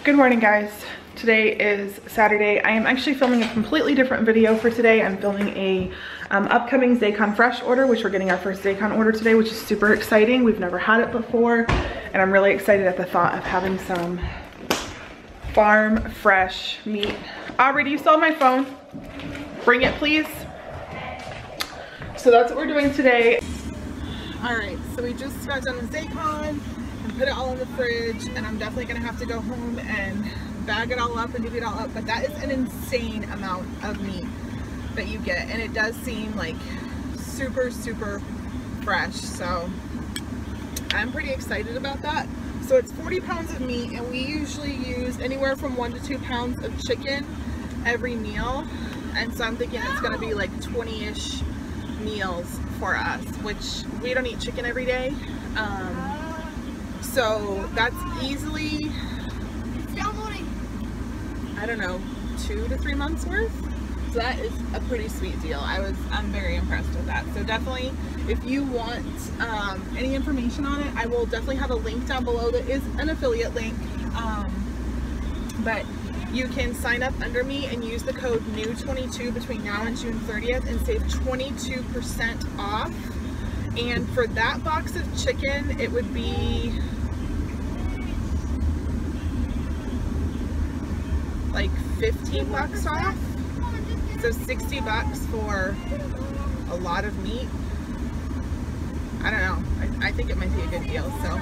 Good morning, guys. Today is Saturday. I am actually filming a completely different video for today. I'm filming a upcoming Zaycon Fresh order, which we're getting our first Zaycon order today, which is super exciting. We've never had it before, and I'm really excited at the thought of having some farm fresh meat. Aubrey, do you still have my phone? Bring it, please. So that's what we're doing today. All right, so we just got done with Zaycon and put it all in the fridge, and I'm definitely gonna have to go home and bag it all up and divvy it all up, but that is an insane amount of meat that you get, and it does seem like super fresh, so I'm pretty excited about that. So it's 40 pounds of meat, and we usually use anywhere from 1 to 2 pounds of chicken every meal, and so I'm thinking it's gonna be like 20-ish meals for us, which we don't eat chicken every day. So that's easily, I don't know, 2 to 3 months worth. So that is a pretty sweet deal. I'm very impressed with that. So definitely, if you want any information on it, I will definitely have a link down below that is an affiliate link. But you can sign up under me and use the code NEW22 between now and June 30th and save 22% off. And for that box of chicken, it would be like 15 bucks off. So 60 bucks for a lot of meat. I don't know. I think it might be a good deal. So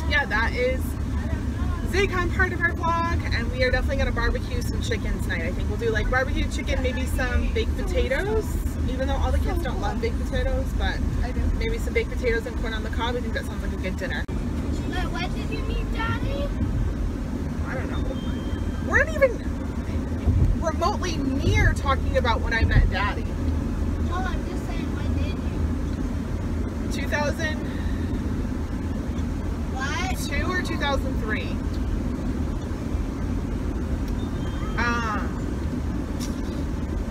yeah, that is Zaycon part of our vlog, and we are definitely going to barbecue some chicken tonight. I think we'll do like barbecue chicken, maybe some baked potatoes, even though all the kids don't love baked potatoes, but maybe some baked potatoes and corn on the cob. I think that sounds like a good dinner. But when did you meet Daddy? I don't know. We're not even remotely near talking about when I met Daddy. Well, I'm just saying, when did you? 2002 or 2003.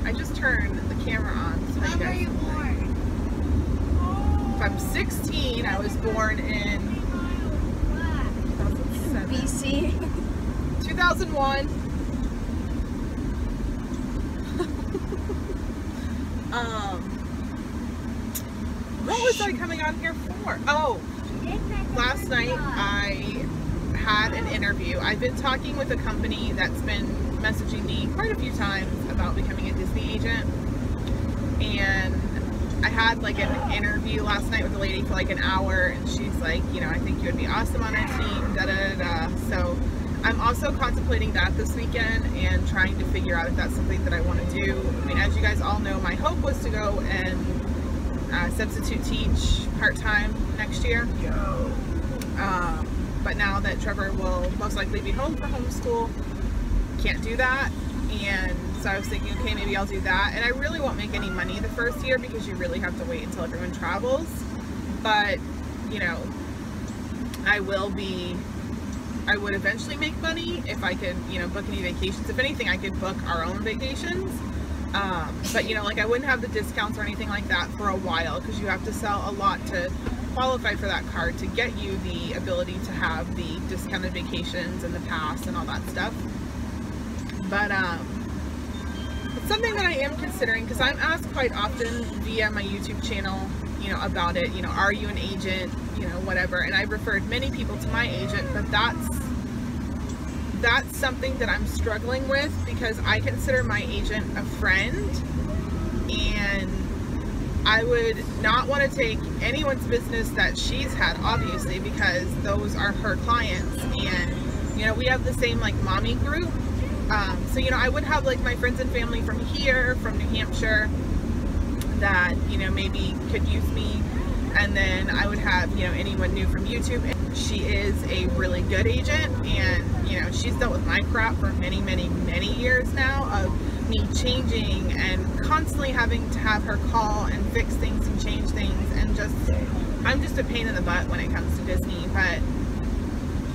I just turned the camera on so When were you born? If I'm 16, I was born in 2007. BC. 2001. What was I coming on here for? Oh, last night I had an interview. I've been talking with a company that's been messaging me quite a few times about becoming a Disney agent, and I had like an interview last night with a lady for like an hour, and she's like, you know, I think you would be awesome on our team, da da da. So I'm also contemplating that this weekend and trying to figure out if that's something that I want to do. I mean, as you guys all know, my hope was to go and substitute teach part-time next year. But now that Trevor will most likely be home for homeschool, can't do that. And so I was thinking, okay, maybe I'll do that. And I really won't make any money the first year because you really have to wait until everyone travels. But, you know, I would eventually make money if I could, you know, book any vacations. If anything, I could book our own vacations. But, you know, like I wouldn't have the discounts or anything like that for a while because you have to sell a lot to qualify for that card to get you the ability to have the discounted vacations and the pass and all that stuff. But it's something that I am considering because I'm asked quite often via my YouTube channel, you know, about it. You know, are you an agent? You know, whatever. And I've referred many people to my agent, but that's something that I'm struggling with because I consider my agent a friend, and I would not want to take anyone's business that she's had, obviously, because those are her clients, and you know, we have the same like mommy group. So, you know, I would have like my friends and family from here, from New Hampshire, that, you know, maybe could use me. And then I would have, you know, anyone new from YouTube. And she is a really good agent, and, you know, she's dealt with my crap for many years now of me changing and constantly having to have her call and fix things and change things, and I'm just a pain in the butt when it comes to Disney. But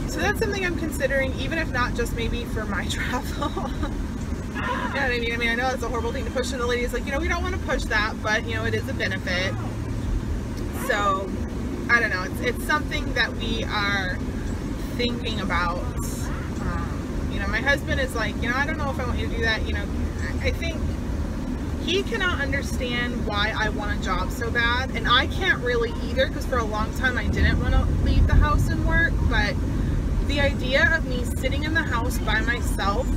so that's something I'm considering, even if not just maybe for my travel. You know what I mean? I mean, I know it's a horrible thing to push on the ladies, like, you know, we don't want to push that, but, you know, it is a benefit. So, I don't know, it's something that we are thinking about. my husband is like, you know, I don't know if I want you to do that. You know, I think he cannot understand why I want a job so bad, and I can't really either, because for a long time I didn't want to leave the house and work. But the idea of me sitting in the house by myself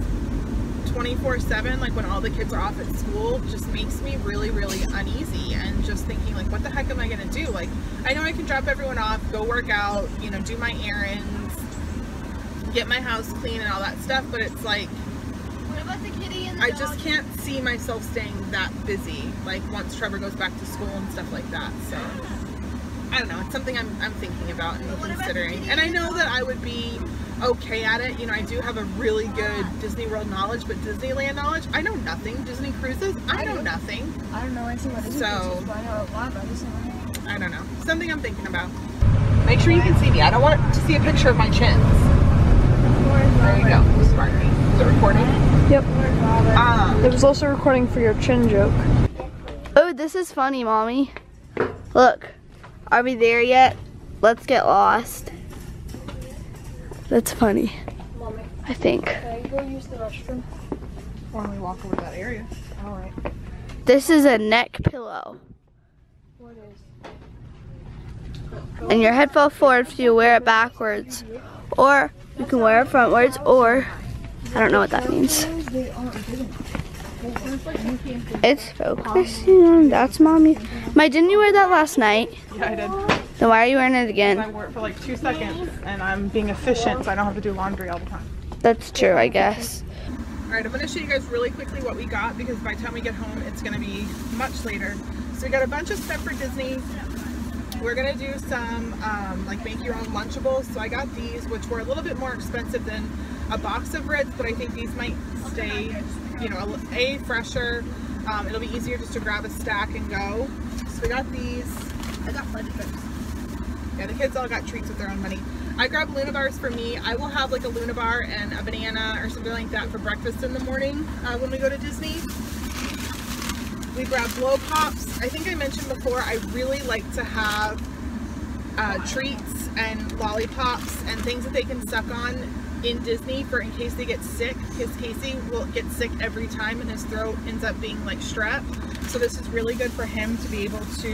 24/7, like when all the kids are off at school, just makes me really, really uneasy, and just thinking like, what the heck am I gonna do? Like, I know I can drop everyone off, go work out, you know, do my errands, get my house clean and all that stuff, but it's like, What about the kitty and the I dog? just can't see myself staying that busy, like once Trevor goes back to school and stuff like that. So I don't know, it's something I'm thinking about and considering. And I know that I would be okay at it. You know, I do have a really good DisneyWorld knowledge, but Disneyland knowledge, I know nothing. Disney cruises, I know nothing. I don't know anything about Disney cruises, but I know a lot about Disneyland. I don't know. Something I'm thinking about. Make sure you can see me. I don't want to see a picture of my chins. There you go. Smart me. Is it recording? Yep. It was also recording for your chin joke. Oh, this is funny, Mommy. Look. Are we there yet? Let's get lost. That's funny. Mommy, I think. can I go use the restroom? Why don't we walk over to that area? Alright. This is a neck pillow. What is? And your head fell forward if you wear it backwards. Or you can wear it frontwards, or I don't know what that means. They aren't good enough. It's focusing on, that's Mommy. Didn't you wear that last night? Yeah, I did. Then why are you wearing it I again? wore it for like 2 seconds, and I'm being efficient, so I don't have to do laundry all the time. That's true, I guess. Alright, I'm going to show you guys really quickly what we got, because by the time we get home, it's going to be much later. So we got a bunch of stuff for Disney. We're going to do some like make your own Lunchables. So I got these, which were a little bit more expensive than a box of Ritz, but I think these might stay, you know, fresher. It'll be easier just to grab a stack and go. So we got these. I got fudge chips. Yeah, the kids all got treats with their own money. I grabbed Luna bars for me. I will have like a Luna bar and a banana or something like that for breakfast in the morning when we go to Disney. We grabbed Blow Pops. I think I mentioned before, I really like to have treats and lollipops and things that they can suck on in Disney for in case they get sick, because Casey will get sick every time and his throat ends up being like strep. So this is really good for him to be able to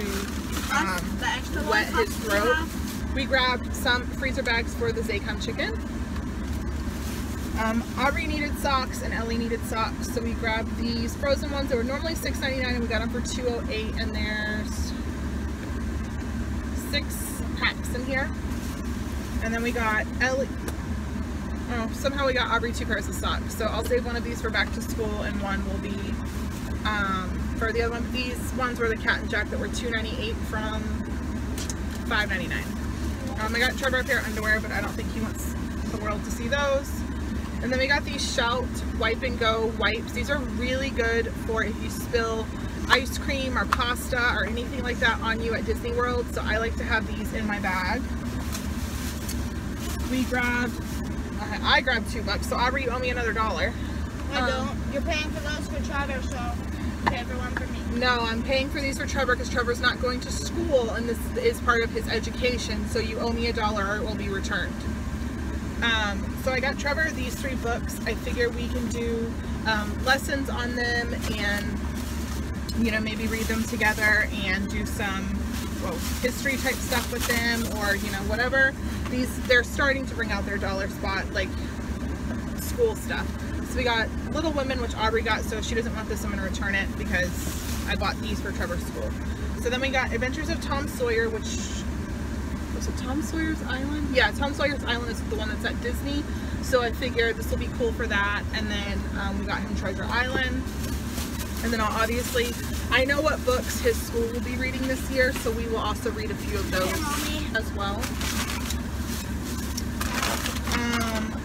wet his throat. We grabbed some freezer bags for the Zaycon chicken. Aubrey needed socks and Ellie needed socks, so we grabbed these frozen ones. They were normally $6.99 and we got them for $2.08, and there's 6 packs in here. And then we got Ellie, oh, somehow we got Aubrey 2 pairs of socks, so I'll save one of these for back to school and one will be for the other one. These ones were the Cat and Jack that were $2.98 from $5.99. I got Trevor a pair of underwear, but I don't think he wants the world to see those. And then we got these Shout Wipe and Go wipes. These are really good for if you spill ice cream or pasta or anything like that on you at Disney World. So I like to have these in my bag. I grabbed $2, so Aubrey, you owe me another $1. I don't. You're paying for those for Trevor, so pay for one for me. No, I'm paying for these for Trevor because Trevor's not going to school and this is part of his education, so you owe me $1 or it will be returned. So I got Trevor these 3 books. I figure we can do lessons on them and, you know, maybe read them together and do some history type stuff with them, or, you know, whatever. They're starting to bring out their dollar spot, like school stuff. So we got Little Women, which Aubrey got, so if she doesn't want this, I'm going to return it because I bought these for Trevor's school. So then we got Adventures of Tom Sawyer, which was it Tom Sawyer's Island? Yeah, Tom Sawyer's Island is the one that's at Disney. So I figured this will be cool for that. And then we got him Treasure Island. And then obviously, I know what books his school will be reading this year, so we will also read a few of those as well.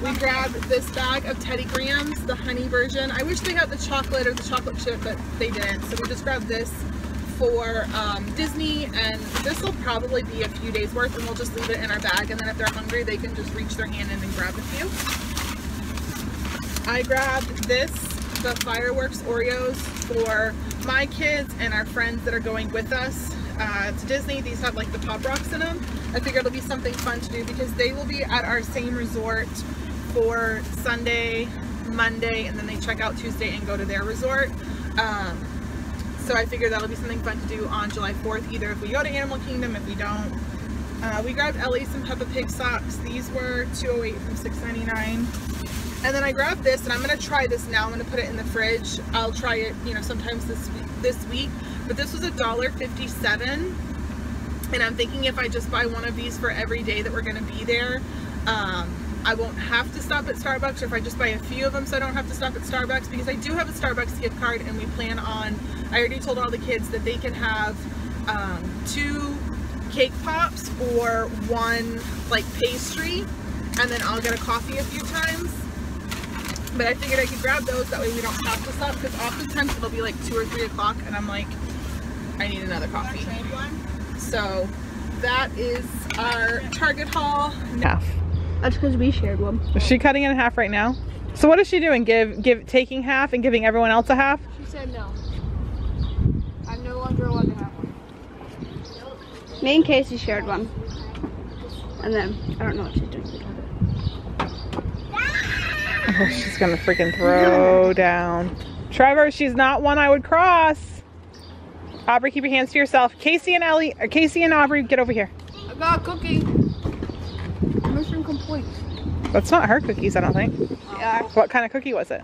We grabbed this bag of Teddy Grahams, the honey version. I wish they had the chocolate or the chocolate chip, but they didn't. So we just grabbed this for Disney, and this will probably be a few days worth, and we'll just leave it in our bag, and then if they're hungry, they can just reach their hand in and grab a few. I grabbed this, the fireworks Oreos, for my kids and our friends that are going with us to Disney. These have like the Pop Rocks in them. I figured it'll be something fun to do because they will be at our same resort for Sunday Monday, and then they check out Tuesday and go to their resort. So I figured that'll be something fun to do on July 4th, either if we go to Animal Kingdom, if we don't. We grabbed Ellie some Peppa Pig socks. These were $2.08 from $6.99. And then I grabbed this, and I'm going to try this now. I'm going to put it in the fridge. I'll try it, you know, sometimes this week. But this was $1.57. And I'm thinking if I just buy one of these for every day that we're going to be there, I won't have to stop at Starbucks, or if I just buy a few of them so I don't have to stop at Starbucks, because I do have a Starbucks gift card, and we plan on, I already told all the kids that they can have 2 cake pops or 1 like pastry, and then I'll get a coffee a few times. But I figured I could grab those, that way we don't have to stop, because oftentimes it'll be like 2 or 3 o'clock and I'm like, I need another coffee. So that is our Target haul. Half. That's because we shared one. Is she cutting it in half right now? So what is she doing? Taking half and giving everyone else a half? She said no. I'm no longer allowed to have one. Me and Casey shared one. And then, I don't know what she's doing. Oh, she's gonna freaking throw down. Trevor, she's not one I would cross. Aubrey, keep your hands to yourself. Casey and Aubrey, get over here. I got a cookie. Mission complete. That's not her cookies, I don't think. Yeah. What kind of cookie was it?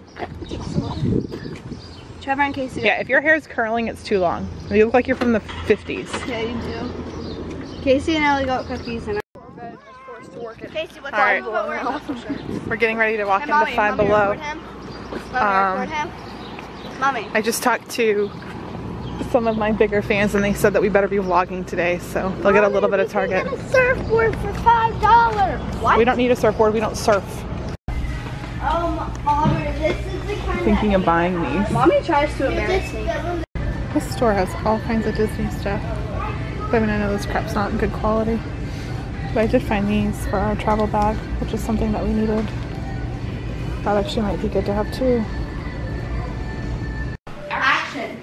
Trevor and Casey. Yeah, if your hair is curling, it's too long. You look like you're from the 50s. Yeah, you do. Casey and Ellie got cookies and Casey, what's all right. We're getting ready to walk into Five Below. Mommy. I just talked to some of my bigger fans, and they said that we better be vlogging today, so they'll get a little bit of Target. Get a surfboard for $5. What? We don't need a surfboard, we don't surf. Aubrey, this is the kind Thinking of buying these. Mommy tries to embarrass me. This store has all kinds of Disney stuff. But I mean, I know this crap's not in good quality. But I did find these for our travel bag, which is something that we needed. That actually might be good to have too. Action.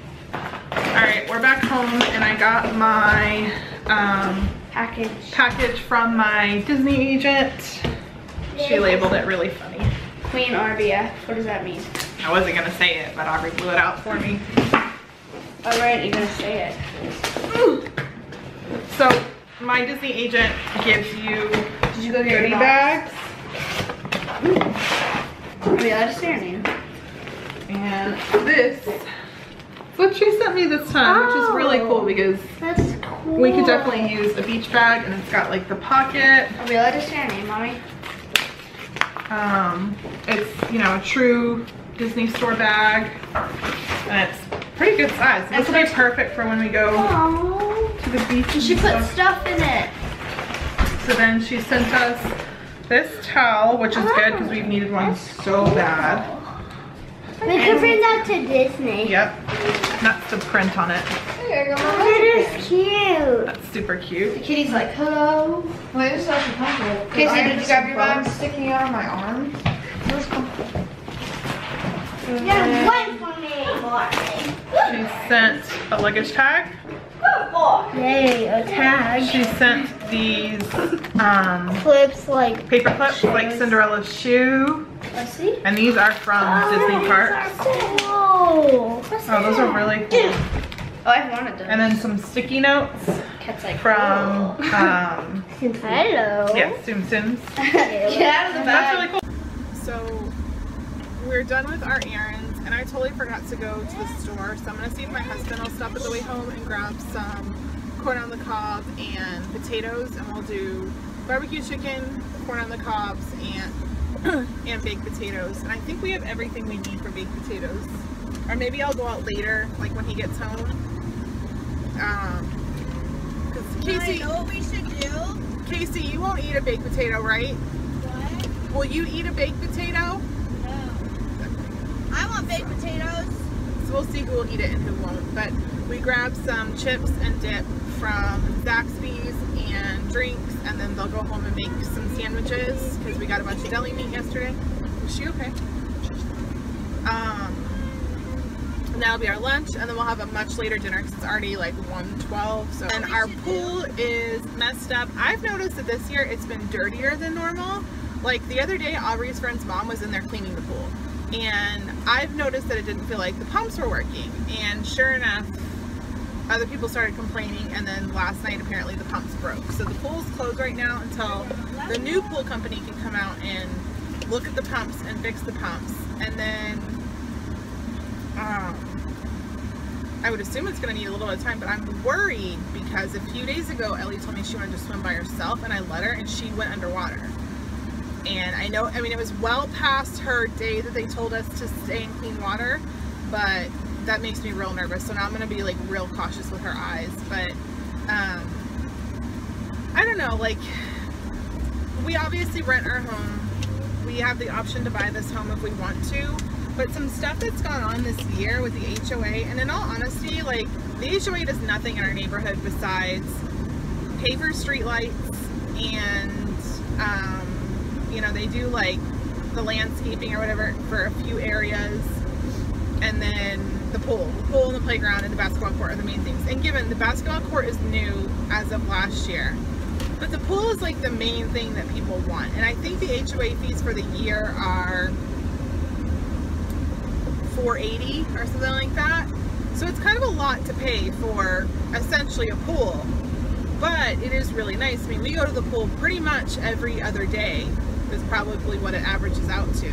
Alright, we're back home, and I got my package from my Disney agent. She labeled it really funny. Queen RBF. What does that mean? I wasn't going to say it, but Aubrey blew it out for me. Alright, you're going to say it. So, my Disney agent gives you Did you go get goodie your bags. Wait, that's your name. And this is what she sent me this time, which is really cool because That's cool. we could definitely use a beach bag, and it's got like the pocket. Are we allowed to say your name, Mommy? It's, you know, a true Disney store bag, and it's pretty good size. This will be perfect for when we go to the beach. She put stuff in it. So then she sent us this towel, which is good because we've needed one so bad. We could bring that to Disney. Yep, that's the print on it. That is cute. That's super cute. The kitty's like, hello. Well, it was actually comfortable. Casey, did you grab your bag? Sticking out of my arm. It was comfortable. Get away from me, Marty. She sent a luggage tag. Yay, a tag. She sent these Clips like. paper clips like Cinderella's shoe. Let's see. And these are from Disney parks. Cool. Oh, those are really cool. Oh, I wanted those. And then some sticky notes Cat's like, from Hello. yeah, Tsum Tsums. get out of the That's bag. really cool. So we're done with our errands, and I totally forgot to go to the store. So I'm gonna see if my husband will stop at the way home and grab some corn on the cob and potatoes, and we'll do barbecue chicken, corn on the cobs, and baked potatoes. And I think we have everything we need for baked potatoes. Or maybe I'll go out later, like when he gets home. Because Casey, You know what we should do? Casey, you won't eat a baked potato, right? What? Will you eat a baked potato? No. I want baked potatoes. So we'll see who will eat it and who won't. But we grabbed some chips and dip from Zaxby's and drinks, and then they'll go home and make some sandwiches because we got a bunch of deli meat yesterday. Is she okay? And that'll be our lunch, and then we'll have a much later dinner because it's already like 1:12. So, and our pool is messed up. I've noticed that this year it's been dirtier than normal. Like the other day, Aubrey's friend's mom was in there cleaning the pool, and I've noticed that it didn't feel like the pumps were working, and sure enough, other people started complaining, and then last night apparently the pumps broke. So the pool's closed right now until the new pool company can come out and look at the pumps and fix the pumps. And then I would assume it's going to need a little bit of time, but I'm worried because a few days ago Ellie told me she wanted to swim by herself, and I let her, and she went underwater. And I know, I mean, it was well past her day that they told us to stay in clean water, but that makes me real nervous. So now I'm going to be like real cautious with her eyes. But I don't know, like, we obviously rent our home. We have the option to buy this home if we want to, but some stuff that's gone on this year with the HOA, and in all honesty, like, the HOA does nothing in our neighborhood besides pay for street lights, and you know, they do like the landscaping or whatever for a few areas, and then the pool and the playground and the basketball court are the main things. And given the basketball court is new as of last year, but the pool is like the main thing that people want. And I think the HOA fees for the year are $480 or something like that. So it's kind of a lot to pay for essentially a pool, but it is really nice. I mean, we go to the pool pretty much every other day is probably what it averages out to.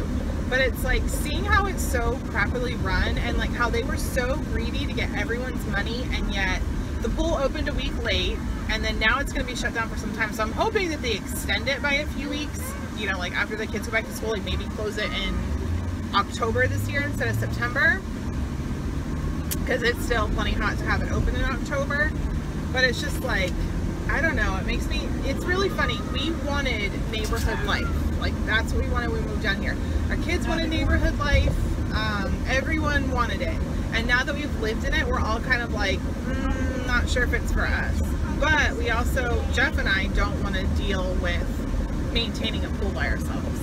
But it's like seeing how it's so properly run, and like how they were so greedy to get everyone's money, and yet the pool opened a week late, and then now it's going to be shut down for some time. So I'm hoping that they extend it by a few weeks, you know, like after the kids go back to school, like maybe close it in October this year instead of September, because it's still plenty hot to have it open in October. But it's just like, I don't know, it makes me, it's really funny. We wanted neighborhood life. Like, that's what we wanted when we moved down here. Our kids wanted neighborhood life. Everyone wanted it. And now that we've lived in it, we're all kind of like, not sure if it's for us. But we also, Jeff and I don't want to deal with maintaining a pool by ourselves.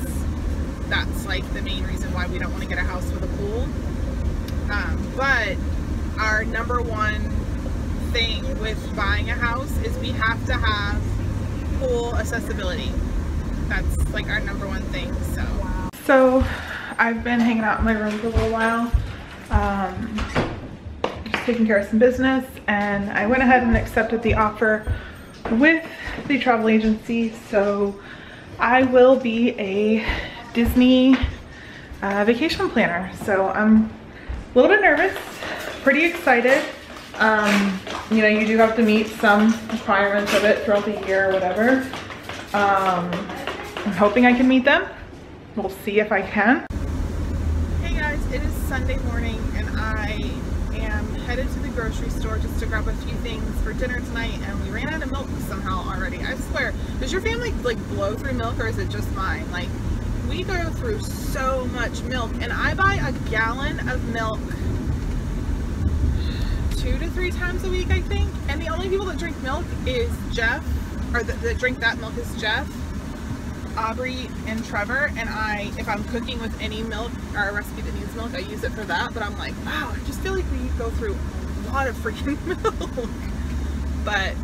That's like the main reason why we don't want to get a house with a pool. But our number one thing with buying a house is we have to have pool accessibility. That's like our number one thing. So I've been hanging out in my room for a little while, just taking care of some business, and I went ahead and accepted the offer with the travel agency. So I will be a Disney vacation planner. So I'm a little bit nervous, pretty excited. You know, you do have to meet some requirements of it throughout the year or whatever. I'm hoping I can meet them. We'll see if I can. Hey guys, it is Sunday morning, and I am headed to the grocery store just to grab a few things for dinner tonight, and we ran out of milk somehow already. I swear, does your family like blow through milk, or is it just mine? Like, we go through so much milk, and I buy a gallon of milk 2 to 3 times a week, I think. And the only people that drink milk is Jeff, or that drink that milk is Jeff, Aubrey, and Trevor. And I, if I'm cooking with any milk or a recipe that needs milk, I use it for that. But I'm like, wow, I just feel like we go through a lot of freaking milk. But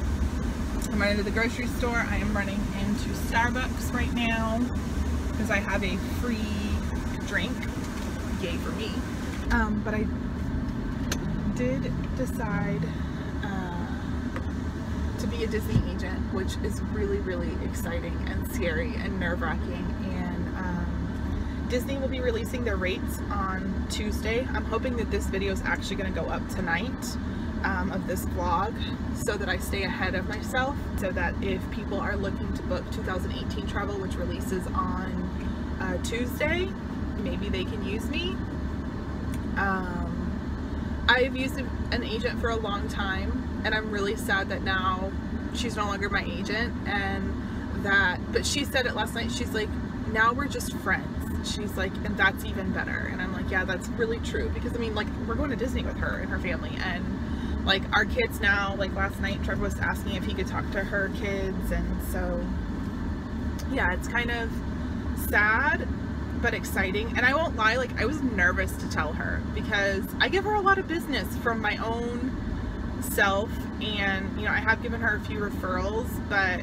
I'm running to the grocery store. I am running into Starbucks right now because I have a free drink. Yay for me. But I did decide to be a Disney agent, which is really, really exciting and scary and nerve-wracking. And Disney will be releasing their rates on Tuesday. I'm hoping that this video is actually going to go up tonight of this vlog, so that I stay ahead of myself, so that if people are looking to book 2018 travel, which releases on Tuesday, maybe they can use me. I've used an agent for a long time, and I'm really sad that now she's no longer my agent, but she said it last night. She's like, now we're just friends. She's like, and that's even better. And I'm like, yeah, that's really true, because I mean, like, we're going to Disney with her and her family, and like our kids now, like last night Trevor was asking if he could talk to her kids, and so yeah, it's kind of sad but exciting. And I won't lie, like, I was nervous to tell her because I give her a lot of business from my own self, and you know, I have given her a few referrals, but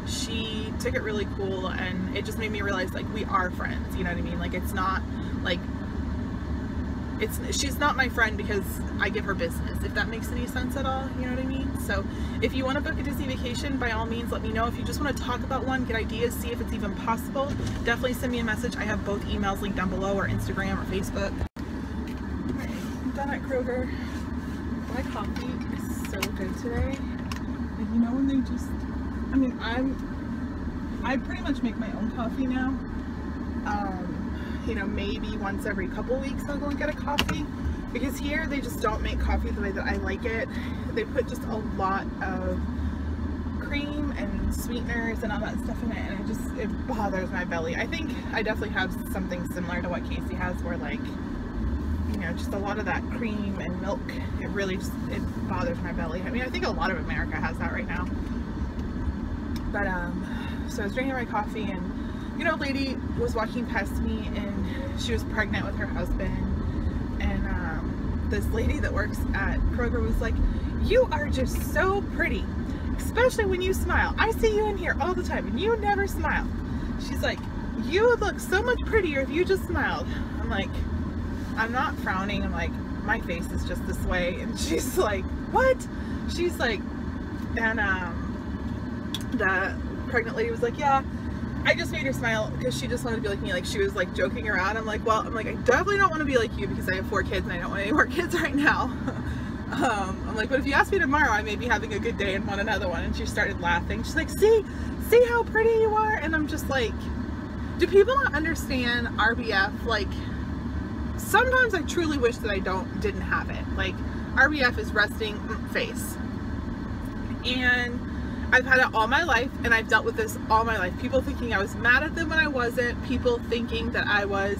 she took it really cool, and it just made me realize, like, we are friends, you know what I mean? Like, it's not like, she's not my friend because I give her business, if that makes any sense at all, you know what I mean? So if you want to book a Disney vacation, by all means let me know. If you just want to talk about one, get ideas, see if it's even possible, definitely send me a message. I have both emails linked down below, or Instagram or Facebook. Alright, I'm done at Kroger. My coffee is so good today. Like, you know when they just, I mean, I pretty much make my own coffee now. You know, maybe once every couple weeks I'll go and get a coffee, because here they just don't make coffee the way that I like it. They put just a lot of cream and sweeteners and all that stuff in it, and it bothers my belly. I think I definitely have something similar to what Casey has, where, like, you know, just a lot of that cream and milk, it really just, it bothers my belly. I mean, I think a lot of America has that right now. But so I was drinking my coffee, and you know, a lady was walking past me, and she was pregnant with her husband, and this lady that works at Kroger was like, "You are just so pretty, especially when you smile. I see you in here all the time and you never smile." She's like, "You would look so much prettier if you just smiled." I'm like, I'm not frowning, I'm like, my face is just this way. And she's like, "What?" She's like, and the pregnant lady was like, "Yeah, I just made her smile because she just wanted to be like me." Like, she was like joking around. I'm like, well, I definitely don't want to be like you, because I have 4 kids and I don't want any more kids right now. I'm like, but if you ask me tomorrow, I may be having a good day and want another one. And she started laughing. She's like, see how pretty you are? And I'm just like, do people not understand RBF? Like, sometimes I truly wish that I didn't have it. Like, RBF is resting face, and I've had it all my life, and I've dealt with this all my life. People thinking I was mad at them when I wasn't. People thinking that I was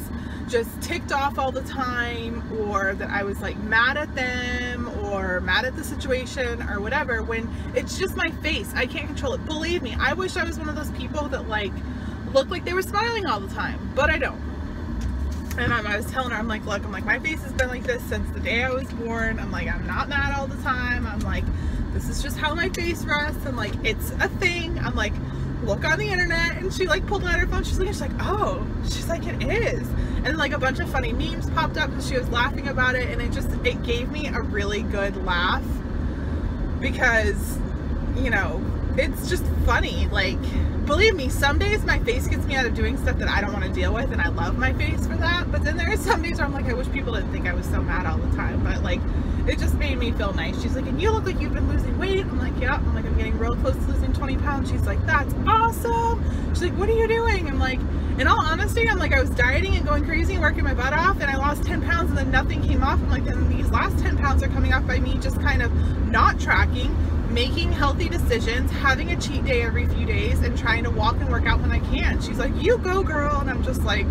just ticked off all the time, or that I was like mad at them or mad at the situation or whatever, when it's just my face. I can't control it. Believe me, I wish I was one of those people that like looked like they were smiling all the time, but I don't. And I was telling her, I'm like, look, I'm like, my face has been like this since the day I was born. I'm like, I'm not mad all the time. I'm like, this is just how my face rests. I'm like, it's a thing. I'm like, look on the internet. And she like pulled out her phone. She's like, oh, she's like, it is. And like a bunch of funny memes popped up because she was laughing about it. And it gave me a really good laugh, because, you know, it's just funny. Like, believe me, some days my face gets me out of doing stuff that I don't want to deal with, and I love my face for that. But then there are some days where I'm like, I wish people didn't think I was so mad all the time. But like, it just made me feel nice. She's like, and you look like you've been losing weight. I'm like, yeah. I'm like, I'm getting real close to losing 20 pounds. She's like, that's awesome. She's like, what are you doing? I'm like, in all honesty, I'm like, I was dieting and going crazy and working my butt off, and I lost 10 pounds and then nothing came off. I'm like, and these last 10 pounds are coming off by me just kind of not tracking, making healthy decisions, having a cheat day every few days, and trying to walk and work out when I can. She's like, you go, girl. And I'm just like,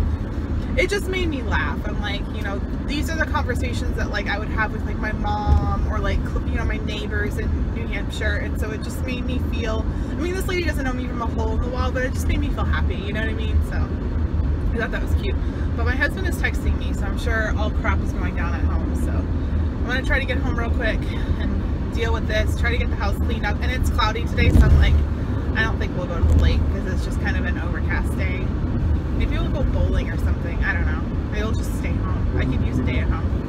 it just made me laugh. I'm like, you know, these are the conversations that like I would have with like my mom, or like, you know, my neighbors in New Hampshire. And so it just made me feel, I mean, this lady doesn't know me from a hole in the wall, but it just made me feel happy, you know what I mean? So I thought that was cute. But my husband is texting me, so I'm sure all crap is going down at home. So I'm gonna try to get home real quick and deal with this, try to get the house cleaned up. And it's cloudy today, so I'm like, I don't think we'll go to the lake because it's just kind of an overcast day. Maybe we'll go bowling or something. I don't know. Maybe we'll just stay home. I could use a day at home.